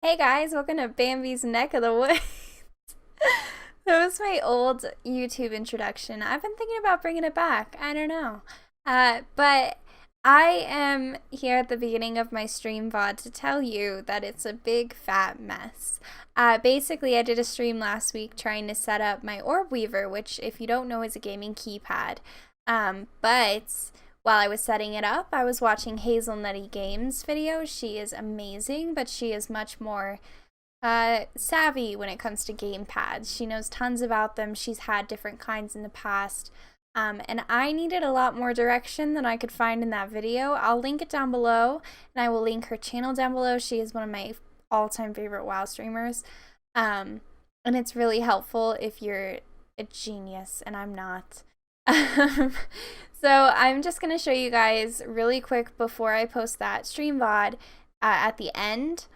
Hey guys, welcome to Bambi's Neck of the Woods. That was my old YouTube introduction. I've been thinking about bringing it back. I don't know. But I am here at the beginning of my stream VOD to tell you that it's a big fat mess. Basically, I did a stream last week trying to set up my Orbweaver, which, if you don't know, is a gaming keypad. But while I was setting it up, I was watching Hazel Nutty Games videos. She is amazing, but she is much more savvy when it comes to game pads. She knows tons about them. She's had different kinds in the past. And I needed a lot more direction than I could find in that video. I'll link it down below, and I will link her channel down below. She is one of my all-time favorite WoW streamers. And it's really helpful if you're a genius, and I'm not. So I'm just going to show you guys really quick before I post that stream VOD at the end.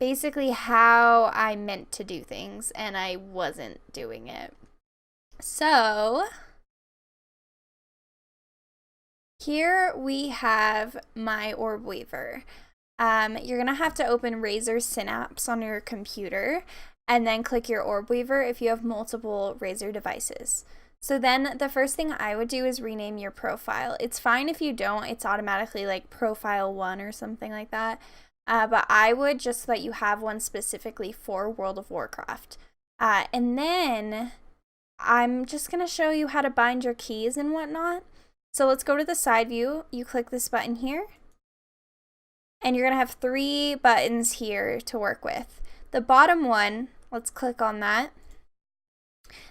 Basically how I meant to do things, and I wasn't doing it. So here we have my Orbweaver. You're going to have to open Razer Synapse on your computer and then click your Orbweaver if you have multiple Razer devices. So then the first thing I would do is rename your profile. It's fine if you don't. It's automatically like profile 1 or something like that. But I would, just so that you have one specifically for World of Warcraft. And then I'm just going to show you how to bind your keys and whatnot. So let's go to the side view. You click this button here. And you're going to have 3 buttons here to work with. The bottom one, let's click on that.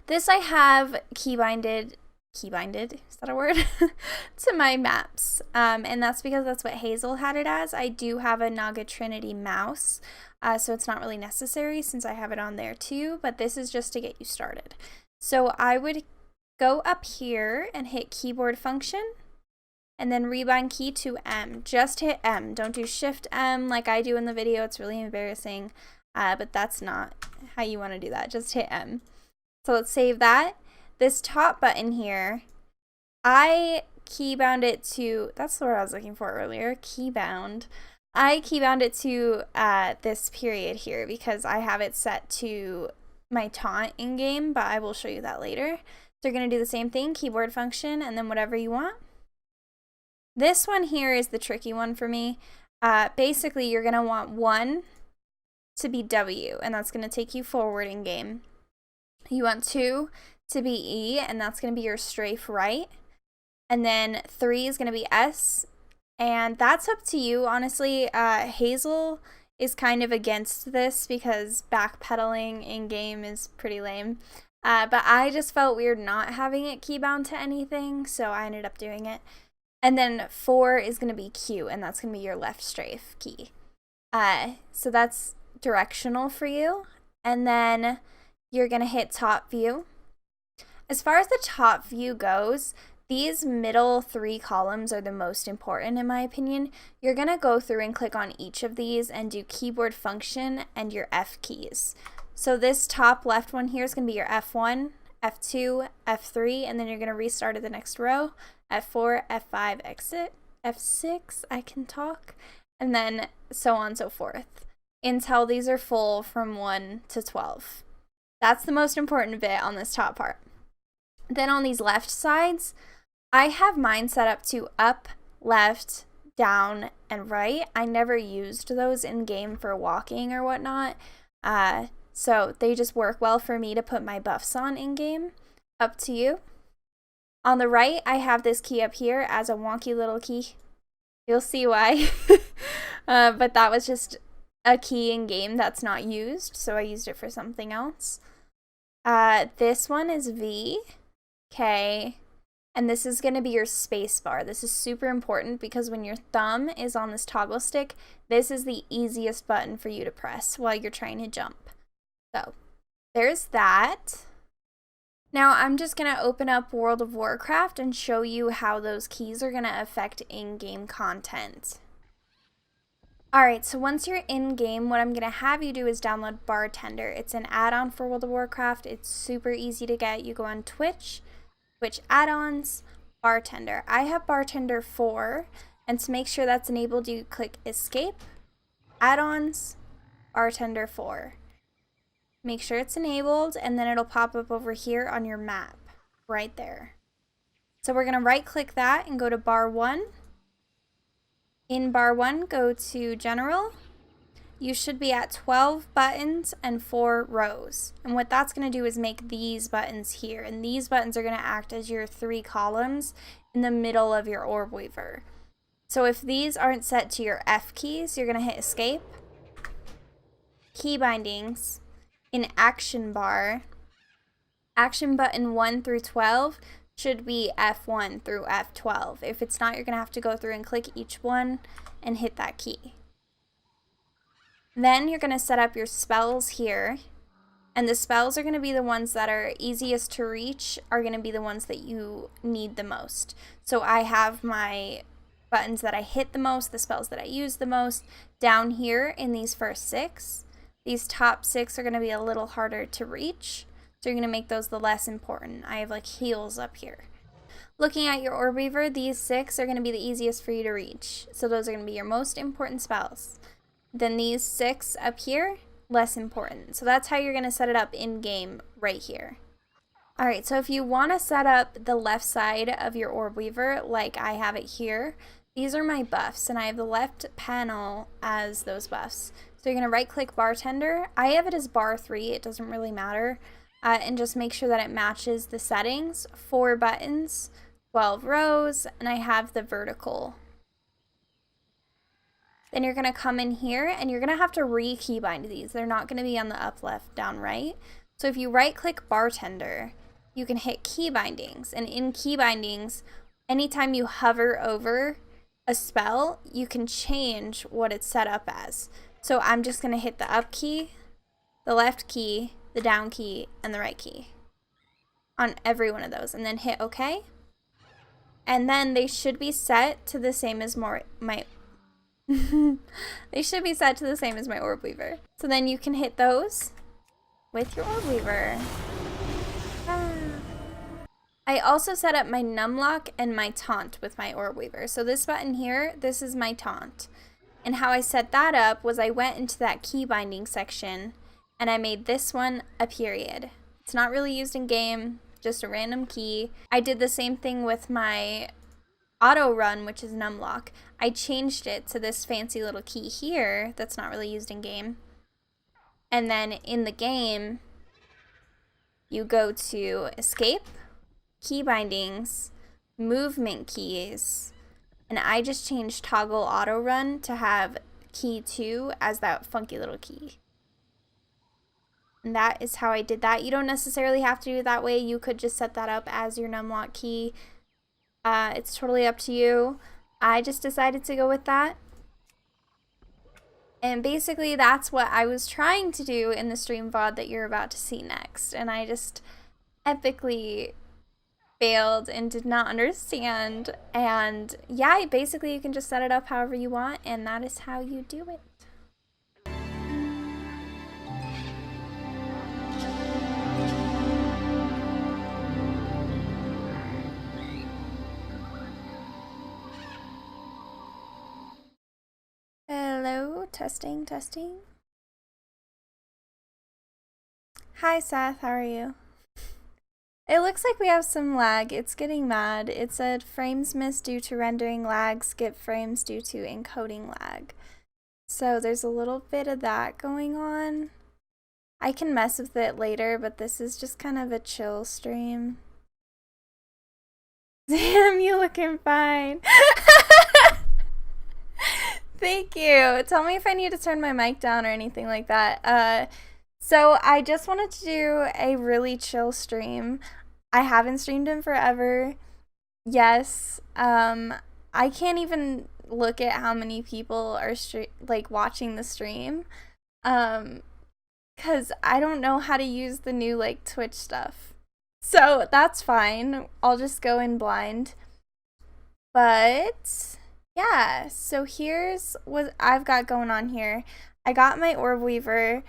This I have keybinded, is that a word? to my maps. And that's because that's what Hazel had it as. I do have a Naga Trinity mouse, so it's not really necessary since I have it on there too, but this is just to get you started. So I would go up here and hit keyboard function, and then rebind key to M. Just hit M. Don't do Shift M like I do in the video. It's really embarrassing, but that's not how you want to do that. Just hit M. So let's save that. This top button here, I keybound it to, that's the word I was looking for earlier, keybound. I keybound it to this period here because I have it set to my taunt in game, but I will show you that later. So you're going to do the same thing, keyboard function, and then whatever you want. This one here is the tricky one for me. Basically, you're going to want 1 to be W, and that's going to take you forward in game. You want 2 to be E, and that's going to be your strafe right. And then 3 is going to be S, and that's up to you, honestly. Hazel is kind of against this because backpedaling in-game is pretty lame. But I just felt weird not having it keybound to anything, so I ended up doing it. And then 4 is going to be Q, and that's going to be your left strafe key. So that's directional for you. And then you're going to hit top view. As far as the top view goes, these middle 3 columns are the most important in my opinion. You're going to go through and click on each of these and do keyboard function and your F keys. So this top left one here is going to be your F1, F2, F3, and then you're going to restart at the next row. F4, F5, exit, F6, I can talk, and then so on and so forth until these are full from 1 to 12. That's the most important bit on this top part. Then on these left sides, I have mine set up to up, left, down, and right. I never used those in game for walking or whatnot. So they just work well for me to put my buffs on in game. Up to you. On the right, I have this key up here as a wonky little key. You'll see why. But that was just a key in game that's not used, so I used it for something else. This one is V, K, and this is going to be your space bar. This is super important because when your thumb is on this toggle stick, this is the easiest button for you to press while you're trying to jump. So there's that. Now I'm just going to open up World of Warcraft and show you how those keys are going to affect in-game content. Alright, so once you're in-game, what I'm going to have you do is download Bartender. It's an add-on for World of Warcraft. It's super easy to get. You go on Twitch, Twitch add-ons, Bartender. I have Bartender 4, and to make sure that's enabled, you click Escape, Add-ons, bartender 4. Make sure it's enabled, and then it'll pop up over here on your map, right there. So we're gonna right click that and go to bar 1. In bar 1, go to general. You should be at 12 buttons and 4 rows. And what that's gonna do is make these buttons here, and these buttons are gonna act as your 3 columns in the middle of your Orbweaver. So if these aren't set to your F keys, you're gonna hit escape, key bindings, in action bar, action button 1 through 12 should be F1 through F12. If it's not, you're gonna have to go through and click each one and hit that key. Then you're gonna set up your spells here, and the spells are gonna be the ones that are easiest to reach, are gonna be the ones that you need the most. So I have my buttons that I hit the most, the spells that I use the most, down here in these first 6. These top 6 are going to be a little harder to reach, so you're going to make those the less important. I have like heals up here. Looking at your Orbweaver, these 6 are going to be the easiest for you to reach, so those are going to be your most important spells. Then these 6 up here, less important. So that's how you're going to set it up in game right here. Alright, so if you want to set up the left side of your Orbweaver like I have it here, these are my buffs, and I have the left panel as those buffs. So you're going to right click bartender. I have it as bar 3, it doesn't really matter. And just make sure that it matches the settings. 4 buttons, 12 rows, and I have the vertical. Then you're going to come in here and you're going to have to re-keybind these. They're not going to be on the up, left, down, right. So if you right click bartender, you can hit key bindings. And in key bindings, anytime you hover over a spell, you can change what it's set up as. So I'm just going to hit the up key, the left key, the down key, and the right key on every one of those, and then hit OK. And then they should be set to the same as they should be set to the same as my Orbweaver. So then you can hit those with your Orbweaver. I also set up my numlock and my taunt with my Orbweaver. So this button here, this is my taunt. And how I set that up was I went into that key binding section and I made this one a period. It's not really used in game, just a random key. I did the same thing with my auto run, which is numlock. I changed it to this fancy little key here that's not really used in game. And then in the game, you go to escape, key bindings, movement keys, and I just changed toggle auto run to have key 2 as that funky little key. And that is how I did that. You don't necessarily have to do it that way. You could just set that up as your numlock key. It's totally up to you. I just decided to go with that. And basically that's what I was trying to do in the stream VOD that you're about to see next. And I just epically failed and did not understand. And yeah, basically you can just set it up however you want, and that is how you do it. Hello, testing, testing. Hi Seth, how are you? It looks like we have some lag. It's getting mad. It said frames missed due to rendering lag, skip frames due to encoding lag. So there's a little bit of that going on. I can mess with it later, but this is just kind of a chill stream. Damn, you looking fine. Thank you. Tell me if I need to turn my mic down or anything like that. So I just wanted to do a really chill stream. I haven't streamed in forever. Yes. I can't even look at how many people are watching the stream. Cause I don't know how to use the new Twitch stuff. So that's fine. I'll just go in blind. But yeah, so here's what I've got going on here. I got my Orbweaver.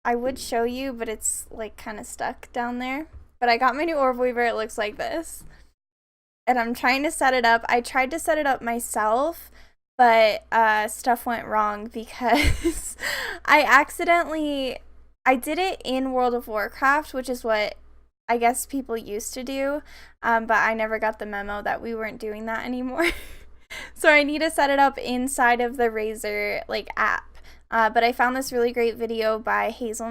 I would show you, but it's kind of stuck down there. But I got my new Orbweaver. It looks like this. And I'm trying to set it up. I tried to set it up myself, but stuff went wrong because I did it in World of Warcraft, which is what I guess people used to do, but I never got the memo that we weren't doing that anymore. So I need to set it up inside of the Razer like app. But I found this really great video by Hazel.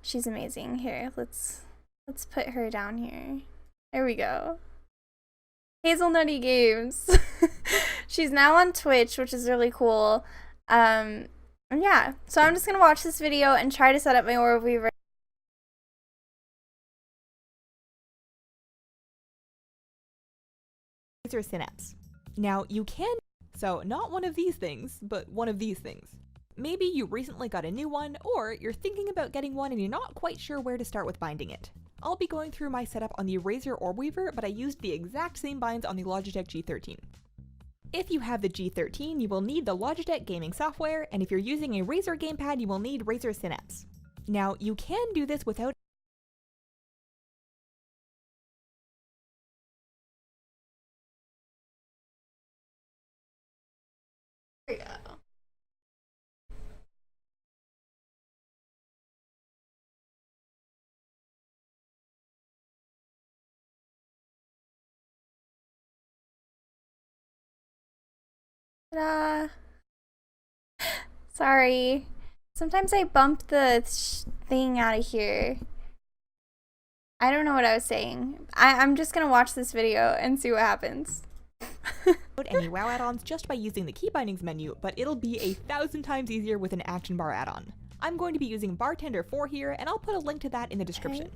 She's amazing. Here, let's put her down here. There we go. Hazel Games. She's now on Twitch, which is really cool. And yeah, so I'm just gonna watch this video and try to set up my Orbweaver. Razer Synapse. Now you can, so not one of these things, but one of these things. Maybe you recently got a new one, or you're thinking about getting one and you're not quite sure where to start with binding it. I'll be going through my setup on the Razer Orbweaver, but I used the exact same binds on the Logitech G13. If you have the G13, you will need the Logitech gaming software, and if you're using a Razer gamepad, you will need Razer Synapse. Now, you can do this without There we go. Ta-da! Sorry. Sometimes I bump the thing out of here. I don't know what I was saying. I'm just gonna watch this video and see what happens. any WoW add-ons just by using the key bindings menu, but it'll be 1,000 times easier with an action bar add-on. I'm going to be using Bartender 4 here, and I'll put a link to that in the description.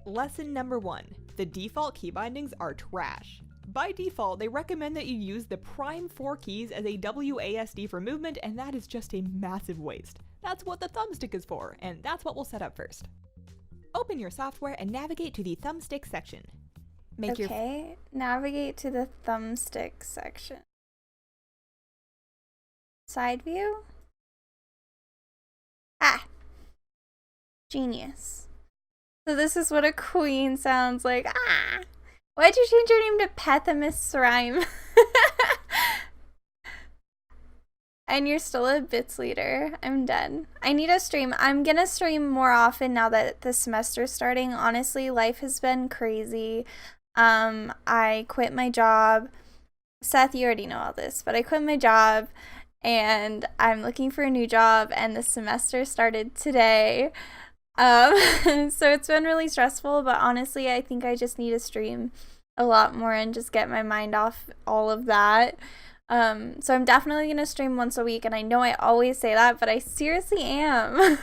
Lesson number 1. The default key bindings are trash. By default, they recommend that you use the prime 4 keys as a WASD for movement, and that is just a massive waste. That's what the thumbstick is for, and that's what we'll set up first. Open your software and navigate to the thumbstick section. Navigate to the thumbstick section. Side view? Ah! Genius. So this is what a queen sounds like. Ah! Why'd you change your name to Pethimus Rhyme? And you're still a bits leader. I'm done. I need a stream. I'm gonna stream more often now that the semester's starting. Honestly, life has been crazy. I quit my job. Seth, you already know all this, but I quit my job and I'm looking for a new job, and the semester started today. So it's been really stressful, but honestly, I think I just need to stream a lot more and just get my mind off all of that. So I'm definitely going to stream once a week, and I know I always say that, but I seriously am.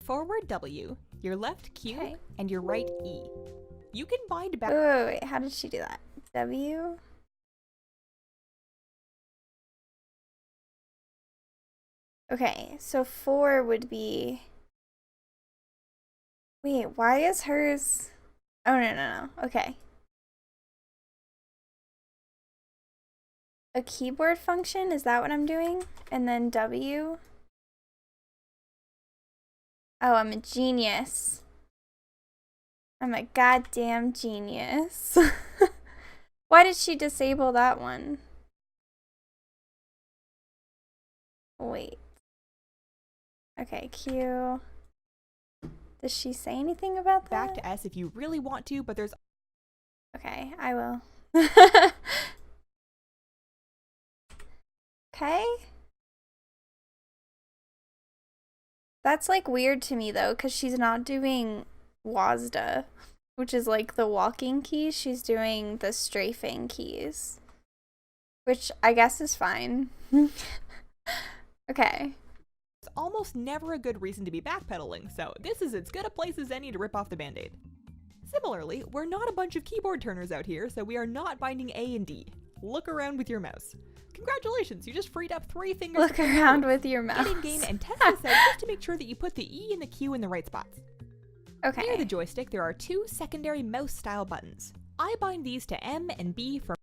Forward W, your left Q, and your right E. You can bind back. Wait, how did she do that? W? Okay, so 4 would be... Wait, why is hers... Oh, no. Okay. A keyboard function? Is that what I'm doing? And then W? Oh, I'm a genius. I'm a goddamn genius. Why did she disable that one? Wait. Okay, Q. Does she say anything about that? Back to S if you really want to, but there's... Okay, I will. Okay. That's like weird to me though, because she's not doing WASD, which is like the walking keys. She's doing the strafing keys, which I guess is fine. Okay. It's almost never a good reason to be backpedaling, so this is as good a place as any to rip off the band-aid. Similarly, we're not a bunch of keyboard turners out here, so we are not binding A and D. Look around with your mouse. Congratulations, you just freed up 3 fingers. Look around with your mouse. Get in game and test this out just to make sure that you put the E and the Q in the right spots. Okay. Near the joystick, there are 2 secondary mouse-style buttons. I bind these to M and B for...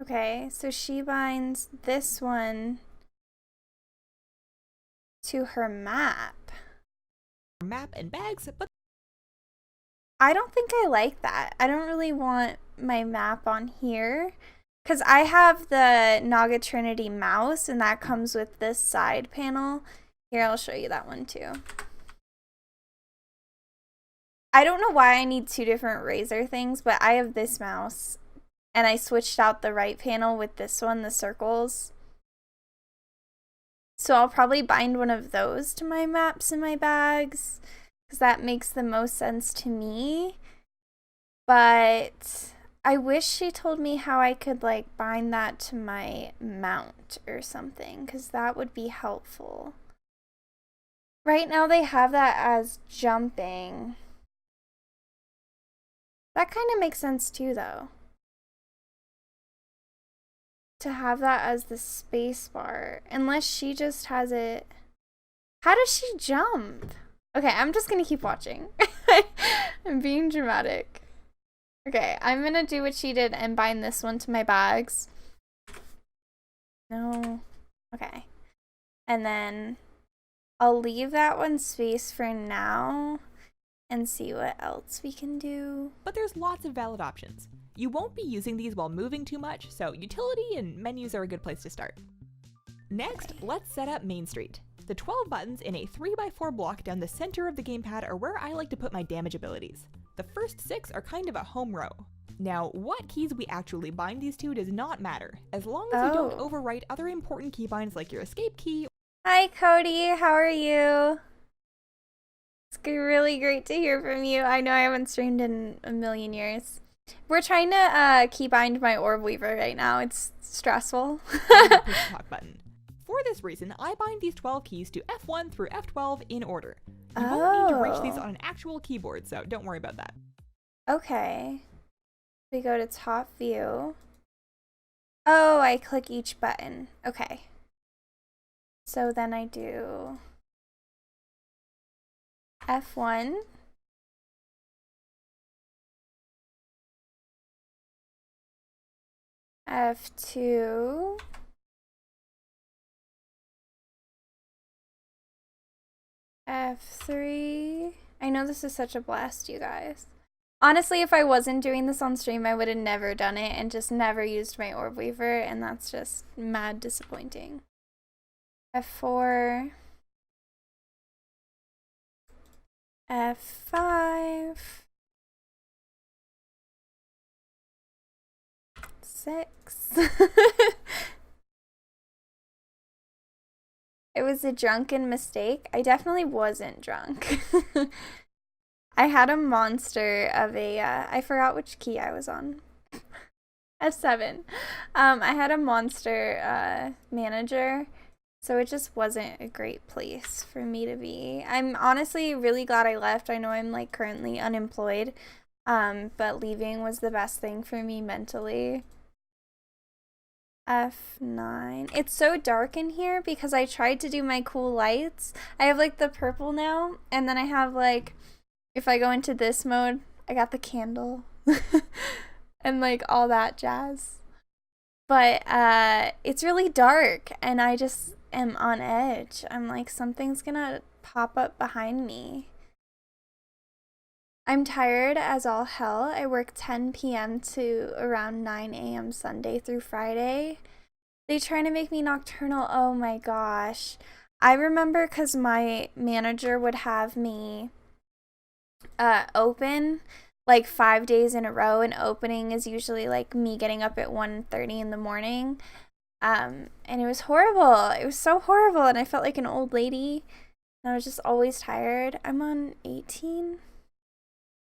Okay, so she binds this one to her map. Map and bags, but... I don't think I like that. I don't really want my map on here, Because I have the Naga Trinity mouse, and that comes with this side panel. Here, I'll show you that one too. I don't know why I need two different Razer things, but I have this mouse, and I switched out the right panel with this one, the circles. So I'll probably bind one of those to my maps in my bags, because that makes the most sense to me. But I wish she told me how I could like bind that to my mount or something, because that would be helpful. Right now they have that as jumping. That kind of makes sense too, though. To have that as the space bar, unless she just has it. How does she jump? Okay, I'm just gonna keep watching. I'm being dramatic. Okay, I'm gonna do what she did and bind this one to my bags. No. Okay. And then I'll leave that one space for now and see what else we can do. But there's lots of valid options. You won't be using these while moving too much, so utility and menus are a good place to start. Next, let's set up Main Street. The 12 buttons in a 3x4 block down the center of the gamepad are where I like to put my damage abilities. The first 6 are kind of a home row. Now, what keys we actually bind these to does not matter, as long as you don't overwrite other important keybinds like your escape key. Hi Cody, how are you? It's really great to hear from you. I know I haven't streamed in a million years. We're trying to keybind my Orbweaver right now. It's stressful. Push the talk button. For this reason, I bind these 12 keys to F1 through F12 in order. You won't need to reach these on an actual keyboard, so don't worry about that. Okay. We go to top view. Oh, I click each button. Okay. So then I do F1. F2. F3. I know this is such a blast, you guys. Honestly, if I wasn't doing this on stream, I would have never done it and just never used my Orbweaver, and that's just mad disappointing. F4. F5. 6. It was a drunken mistake. I definitely wasn't drunk. I had a monster of a, I forgot which key I was on. F7. I had a monster manager, so it just wasn't a great place for me to be. I'm honestly really glad I left. I know I'm like currently unemployed, but leaving was the best thing for me mentally. F9. It's so dark in here because I tried to do my cool lights. I have like the purple now, and then I have like, if I go into this mode, I got the candle and like all that jazz. But it's really dark and I just am on edge. I'm like, something's gonna pop up behind me. I'm tired as all hell. I work 10 p.m. to around 9 a.m. Sunday through Friday. They trying to make me nocturnal. Oh my gosh. I remember because my manager would have me open like 5 days in a row, and opening is usually like me getting up at 1:30 in the morning. And it was horrible. It was so horrible, and I felt like an old lady. And I was just always tired. I'm on 18.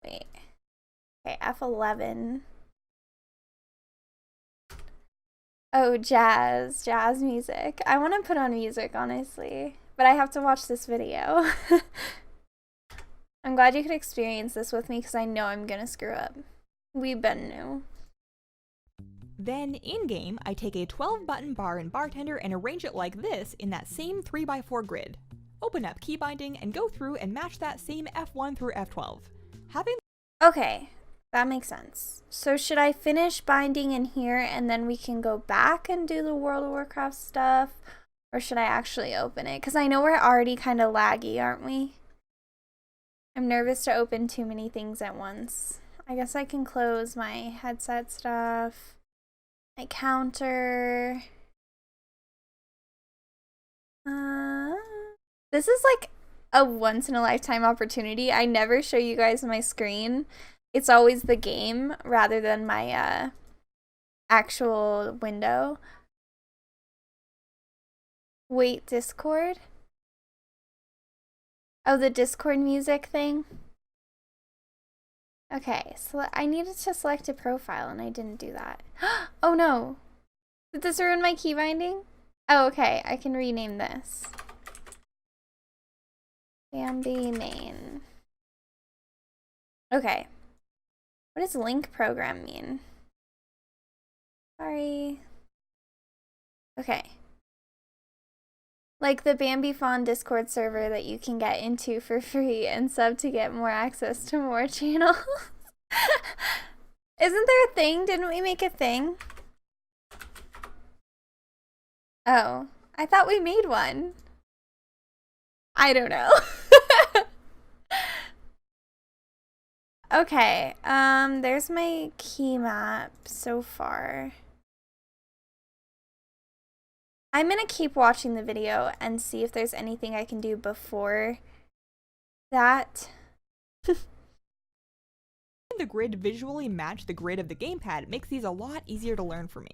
Wait. Okay, F11. Oh, jazz music. I want to put on music, honestly, but I have to watch this video. I'm glad you could experience this with me because I know I'm gonna screw up. We've been new. Then, in-game, I take a 12-button bar and bartender and arrange it like this in that same 3x4 grid. Open up key binding and go through and match that same F1 through F12. Okay, that makes sense. So should I finish binding in here and then we can go back and do the World of Warcraft stuff? Or should I actually open it? Because I know we're already kind of laggy, aren't we? I'm nervous to open too many things at once. I guess I can close my headset stuff. My counter. This is like a once in a lifetime opportunity. I never show you guys my screen. It's always the game rather than my actual window. Wait, Discord? Oh, the Discord music thing? Okay, so I needed to select a profile and I didn't do that. Oh no! Did this ruin my key binding? Oh, okay, I can rename this. Bambi main. Okay. What does link program mean? Sorry. Okay. Like the Bambi Fawn Discord server that you can get into for free and sub to get more access to more channels. Isn't there a thing? Didn't we make a thing? Oh, I thought we made one. I don't know. Okay, there's my key map so far. I'm gonna keep watching the video and see if there's anything I can do before that. The grid visually match the grid of the gamepad makes these a lot easier to learn for me.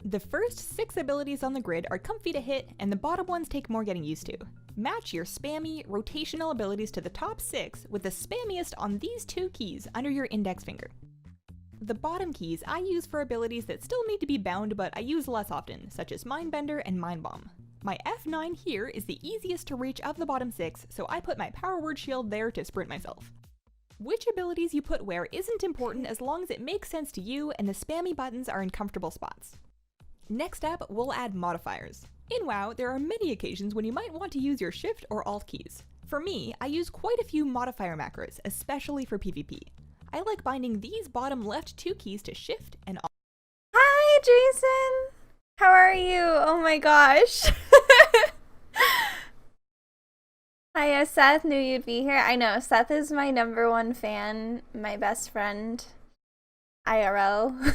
The first 6 abilities on the grid are comfy to hit, and the bottom ones take more getting used to. Match your spammy, rotational abilities to the top 6 with the spammiest on these 2 keys under your index finger. The bottom keys I use for abilities that still need to be bound but I use less often, such as Mindbender and Mind Bomb. My F9 here is the easiest to reach of the bottom 6, so I put my Power Word Shield there to sprint myself. Which abilities you put where isn't important as long as it makes sense to you and the spammy buttons are in comfortable spots. Next up, we'll add modifiers. In WoW, there are many occasions when you might want to use your Shift or Alt keys. For me, I use quite a few modifier macros, especially for PvP. I like binding these bottom left 2 keys to Shift and Alt. Hi, Jason! How are you? Oh my gosh. Hiya, Seth knew you'd be here. I know, Seth is my #1 fan, my best friend, IRL.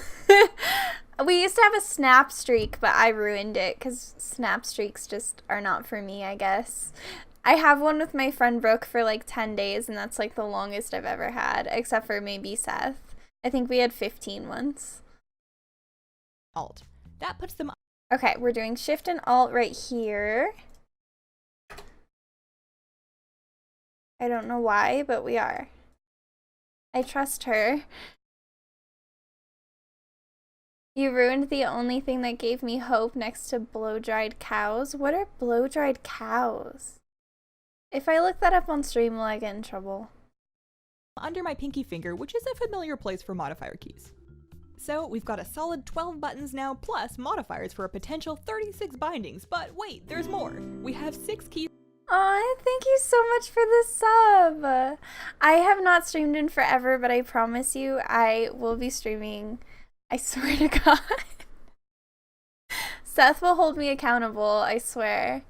We used to have a snap streak, but I ruined it because snap streaks just are not for me, I guess. I have one with my friend Brooke for like 10 days, and that's like the longest I've ever had, except for maybe Seth. I think we had 15 once. Alt. That puts them. Okay, we're doing Shift and Alt right here. I don't know why, but we are. I trust her. You ruined the only thing that gave me hope next to blow-dried cows. What are blow-dried cows? If I look that up on stream, will I get in trouble? Under my pinky finger, which is a familiar place for modifier keys. So we've got a solid 12 buttons now, plus modifiers for a potential 36 bindings, but wait, there's more. We have 6 keys. Aw, thank you so much for the sub! I have not streamed in forever, but I promise you I will be streaming. I swear to God. Seth will hold me accountable, I swear.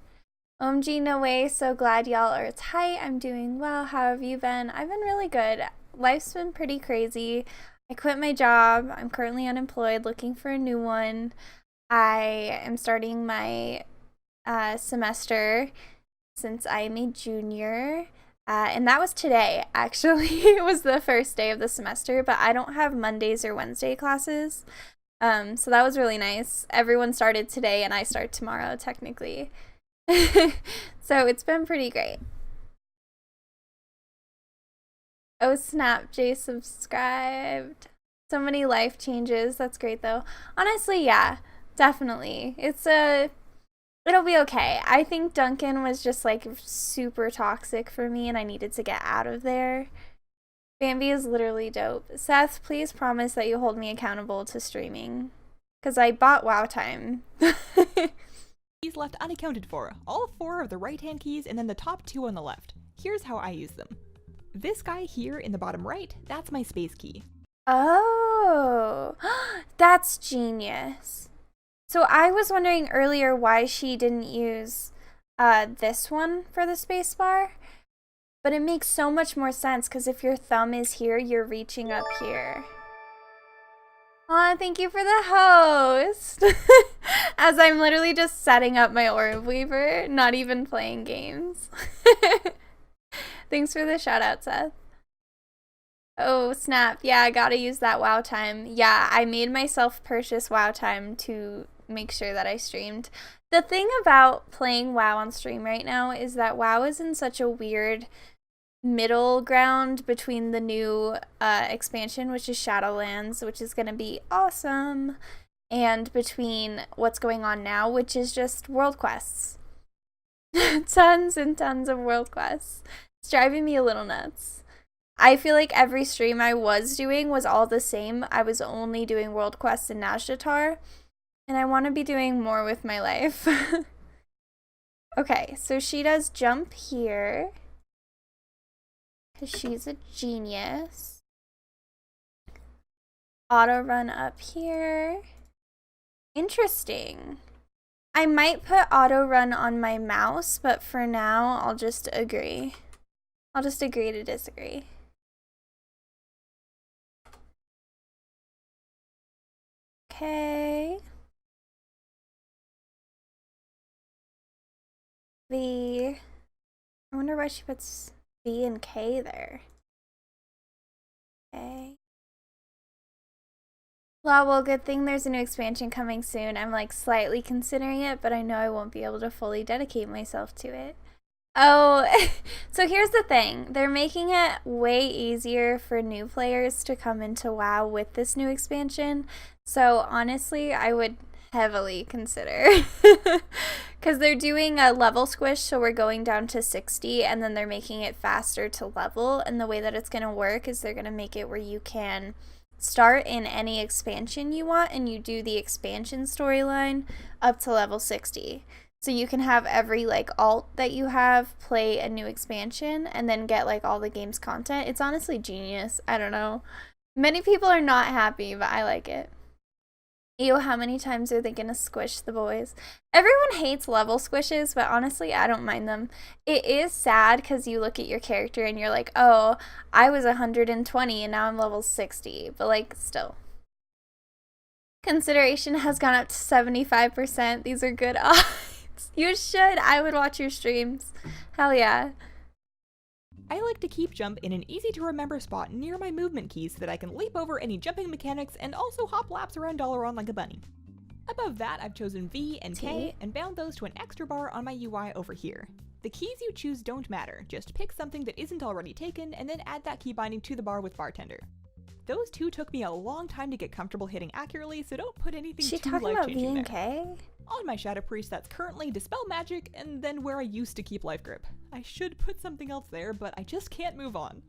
OMG, no way, so glad y'all are tight. I'm doing well. How have you been? I've been really good. Life's been pretty crazy. I quit my job. I'm currently unemployed, looking for a new one. I am starting my semester since I'm a junior. And that was today, actually. It was the first day of the semester, but I don't have Mondays or Wednesday classes. So that was really nice. Everyone started today and I start tomorrow, technically. So it's been pretty great. Oh snap, Jay subscribed. So many life changes. That's great though. Honestly, yeah, definitely. It'll be okay. I think Duncan was just like super toxic for me and I needed to get out of there. Bambi is literally dope. Seth, please promise that you hold me accountable to streaming. Because I bought WoW time. Keys left unaccounted for. All 4 of the right-hand keys and then the top 2 on the left. Here's how I use them. This guy here in the bottom right, that's my space key. Oh, that's genius. So I was wondering earlier why she didn't use this one for the spacebar, but it makes so much more sense because if your thumb is here, you're reaching up here. Aw, thank you for the host. As I'm literally just setting up my Orbweaver, not even playing games. Thanks for the shout out, Seth. Oh, snap. Yeah, I gotta use that WoW time. Yeah, I made myself purchase WoW time to make sure that I streamed. The thing about playing WoW on stream right now is that WoW is in such a weird middle ground between the new expansion, which is Shadowlands, which is going to be awesome, and between what's going on now, which is just world quests. Tons and tons of world quests. It's driving me a little nuts. I feel like every stream I was doing was all the same. I was only doing world quests in Nazjatar, and I want to be doing more with my life. Okay, so she does jump here, because she's a genius. Auto run up here. Interesting. I might put auto run on my mouse, but for now, I'll just agree. I'll just agree to disagree. Okay. I wonder why she puts V and K there. Okay. Well, good thing there's a new expansion coming soon. I'm like slightly considering it, but I know I won't be able to fully dedicate myself to it. Oh, so here's the thing. They're making it way easier for new players to come into WoW with this new expansion. So honestly, I would heavily consider. Because they're doing a level squish, so we're going down to 60, and then they're making it faster to level. And the way that it's going to work is they're going to make it where you can start in any expansion you want, and you do the expansion storyline up to level 60. So you can have every like alt that you have play a new expansion and then get like all the game's content. It's honestly genius. I don't know. Many people are not happy, but I like it. Ew, how many times are they gonna squish the boys? Everyone hates level squishes, but honestly, I don't mind them. It is sad because you look at your character and you're like, oh, I was 120 and now I'm level 60. But like, still. Consideration has gone up to 75%. These are good odds. You should. I would watch your streams. Hell yeah. I like to keep jump in an easy to remember spot near my movement keys so that I can leap over any jumping mechanics and also hop laps around Dalaran like a bunny. Above that, I've chosen V and K and bound those to an extra bar on my UI over here. The keys you choose don't matter, just pick something that isn't already taken and then add that key binding to the bar with Bartender. Those two took me a long time to get comfortable hitting accurately, so don't put anything too life-changing there. K? On my Shadow Priest, that's currently Dispel Magic, and then where I used to keep Life Grip. I should put something else there, but I just can't move on.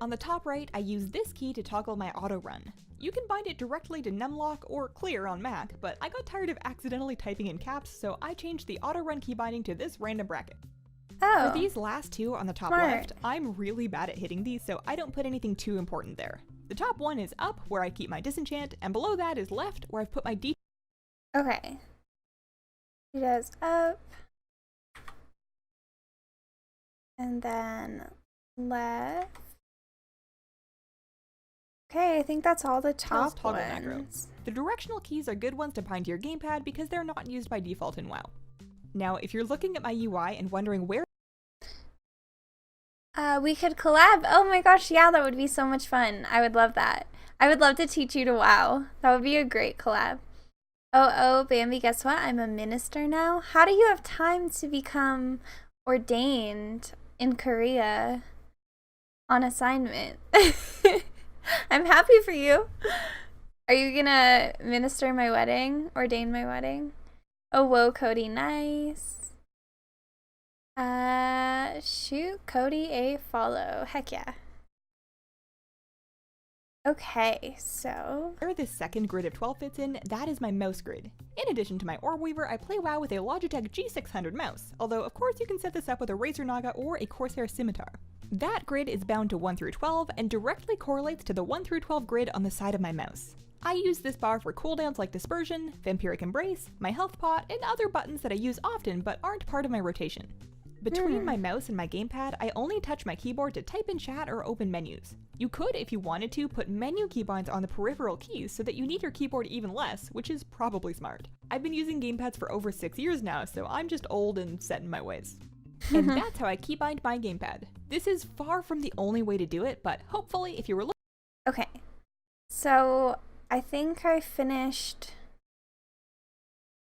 On the top right, I use this key to toggle my auto run. You can bind it directly to Numlock or Clear on Mac, but I got tired of accidentally typing in caps, so I changed the auto run key binding to this random bracket. Oh. For these last two on the top left, I'm really bad at hitting these, so I don't put anything too important there. The top one is up, where I keep my disenchant, and below that is left, where I've put my Okay. She does up. And then left. Okay, I think that's all the top ones. Macro. The directional keys are good ones to bind to your gamepad because they're not used by default in WoW. Now, if you're looking at my UI and wondering where we could collab. Oh my gosh, yeah, that would be so much fun. I would love that. I would love to teach you to WoW. That would be a great collab. Oh, Bambi, guess what? I'm a minister now. How do you have time to become ordained in Korea on assignment? I'm happy for you. Are you gonna minister my wedding? Ordain my wedding? Oh, whoa, Cody, nice. Shoot Cody a follow. Heck yeah. Okay, so where this second grid of 12 fits in, that is my mouse grid. In addition to my Orbweaver, I play WoW with a Logitech G600 mouse, although of course you can set this up with a Razer Naga or a Corsair Scimitar. That grid is bound to 1 through 12 and directly correlates to the 1 through 12 grid on the side of my mouse. I use this bar for cooldowns like Dispersion, Vampiric Embrace, my health pot, and other buttons that I use often but aren't part of my rotation. Between my mouse and my gamepad, I only touch my keyboard to type in chat or open menus. You could, if you wanted to, put menu keybinds on the peripheral keys so that you need your keyboard even less, which is probably smart. I've been using gamepads for over 6 years now, so I'm just old and set in my ways. And that's how I keybind my gamepad. This is far from the only way to do it, but hopefully if you were looking... Okay, so I think I finished...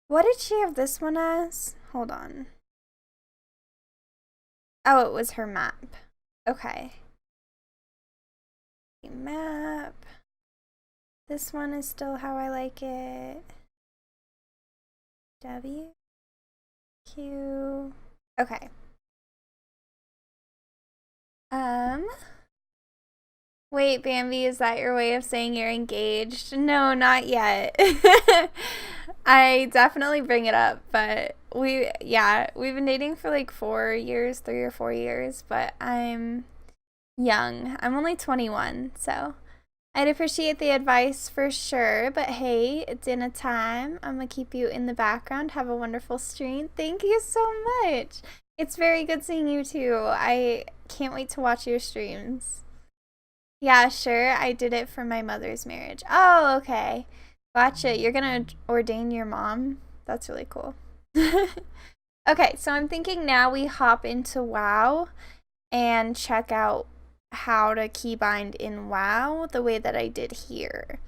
What did she have this one as? Hold on. Oh, it was her map. Okay. Map. This one is still how I like it. W. Q. Okay. Wait, Bambi, is that your way of saying you're engaged? No, not yet. I definitely bring it up, but we've been dating for like 4 years, 3 or 4 years, but I'm young. I'm only 21, so I'd appreciate the advice for sure, but hey, it's dinner time. I'm gonna keep you in the background. Have a wonderful stream. Thank you so much. It's very good seeing you too. I can't wait to watch your streams. Yeah, sure. I did it for my mother's marriage. Oh, okay. Gotcha. You're gonna ordain your mom? That's really cool. Okay, so I'm thinking now we hop into WoW and check out how to keybind in WoW the way that I did here.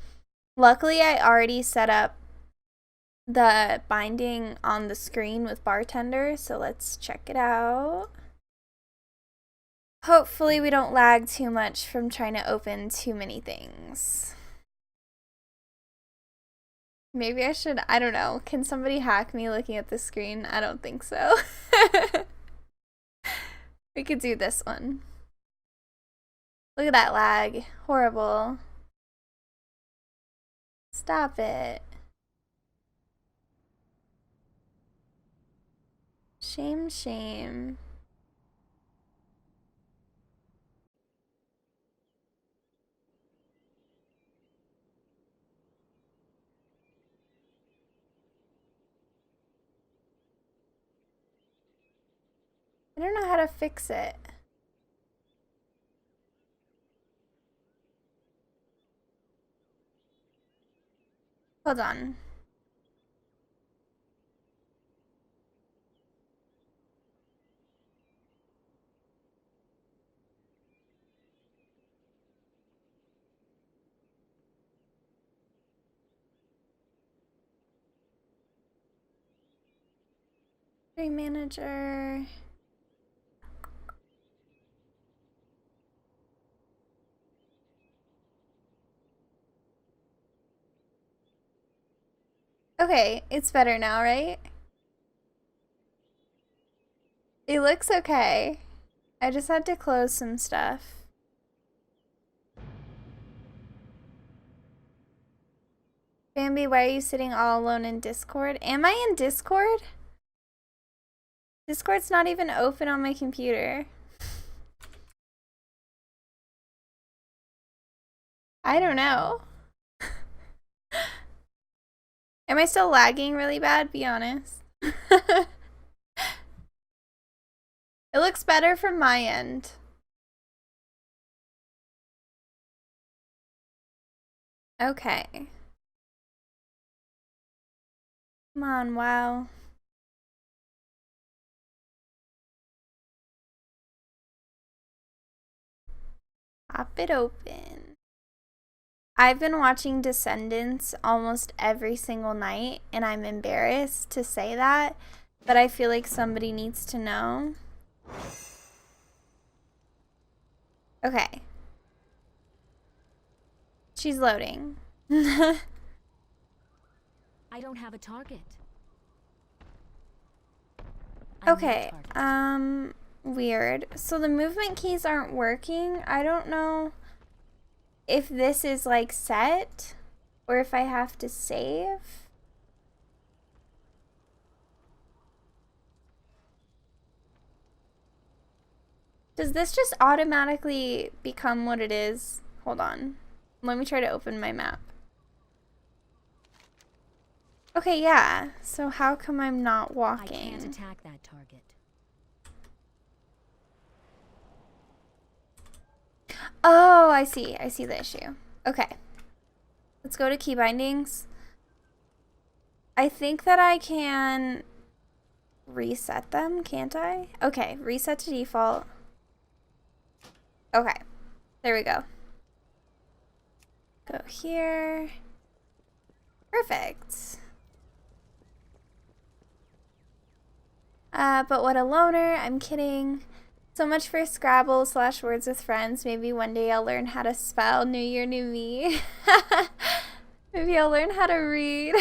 Luckily, I already set up the binding on the screen with Bartender, so let's check it out. Hopefully we don't lag too much from trying to open too many things. Maybe I should, I don't know. Can somebody hack me looking at the screen? I don't think so. We could do this one. Look at that lag. Horrible. Stop it. Shame, shame. I don't know how to fix it. Hold on. Manager. Okay, it's better now, right? It looks okay. I just had to close some stuff. Bambi, why are you sitting all alone in Discord? Am I in Discord? Discord's not even open on my computer. I don't know. Am I still lagging really bad? Be honest. It looks better from my end. Okay. Come on, WoW. Pop it open. I've been watching Descendants almost every single night, and I'm embarrassed to say that, but I feel like somebody needs to know. Okay. She's loading. I don't have a target. Okay, weird. So the movement keys aren't working. I don't know if this is like set or if I have to save. Does this just automatically become what it is? Hold on. Let me try to open my map. Okay, yeah. So how come I'm not walking? I can't attack that target. Oh, I see. I see the issue. Okay. Let's go to key bindings. I think that I can reset them, can't I? Okay, reset to default. Okay, there we go. Go here. Perfect. But what a loner. I'm kidding. So much for Scrabble / Words with Friends. Maybe one day I'll learn how to spell. New year, new me. Maybe I'll learn how to read.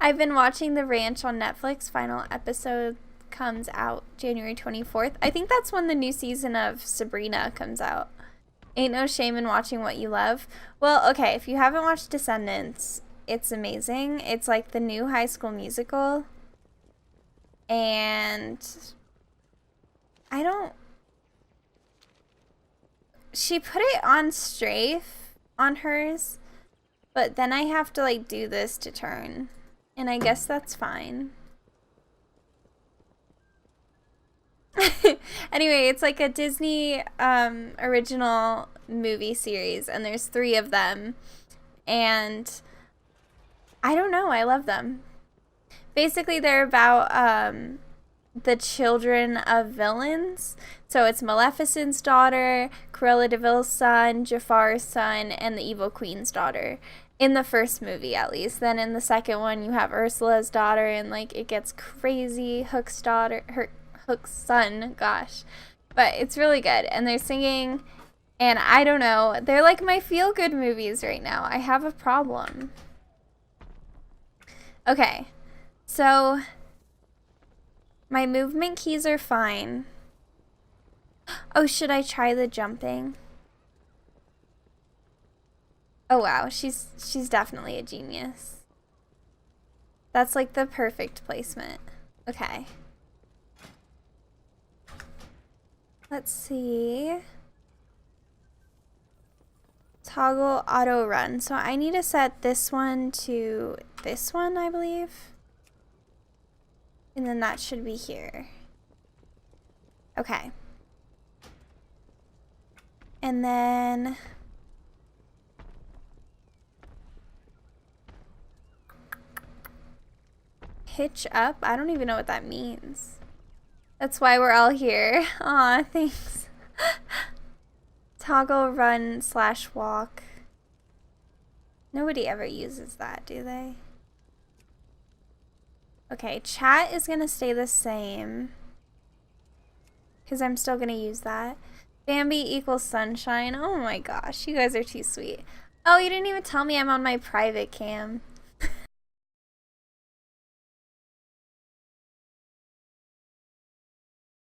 I've been watching The Ranch on Netflix. Final episode comes out January 24th. I think that's when the new season of Sabrina comes out. Ain't no shame in watching what you love. Well, okay, if you haven't watched Descendants, it's amazing. It's like the new High School Musical. And she put it on strafe on hers, but then I have to like do this to turn, and I guess that's fine. Anyway, it's like a Disney original movie series, and there's 3 of them, and I don't know, I love them. Basically, they're about the children of villains. So it's Maleficent's daughter, Cruella de Vil's son, Jafar's son, and the Evil Queen's daughter. In the first movie, at least. Then in the second one, you have Ursula's daughter, and like it gets crazy. Hook's son, gosh. But it's really good, and they're singing, and I don't know. They're like my feel-good movies right now. I have a problem. Okay. So, my movement keys are fine. Oh, should I try the jumping? Oh wow, she's definitely a genius. That's like the perfect placement. Okay. Let's see. Toggle auto run. So I need to set this one to this one, I believe. And then that should be here. Okay. And then hitch up. I don't even know what that means. That's why we're all here. Aw, thanks. Toggle run / walk. Nobody ever uses that, do they? Okay, chat is gonna stay the same, because I'm still gonna use that. Bambi equals sunshine. Oh my gosh, you guys are too sweet. Oh, you didn't even tell me I'm on my private cam.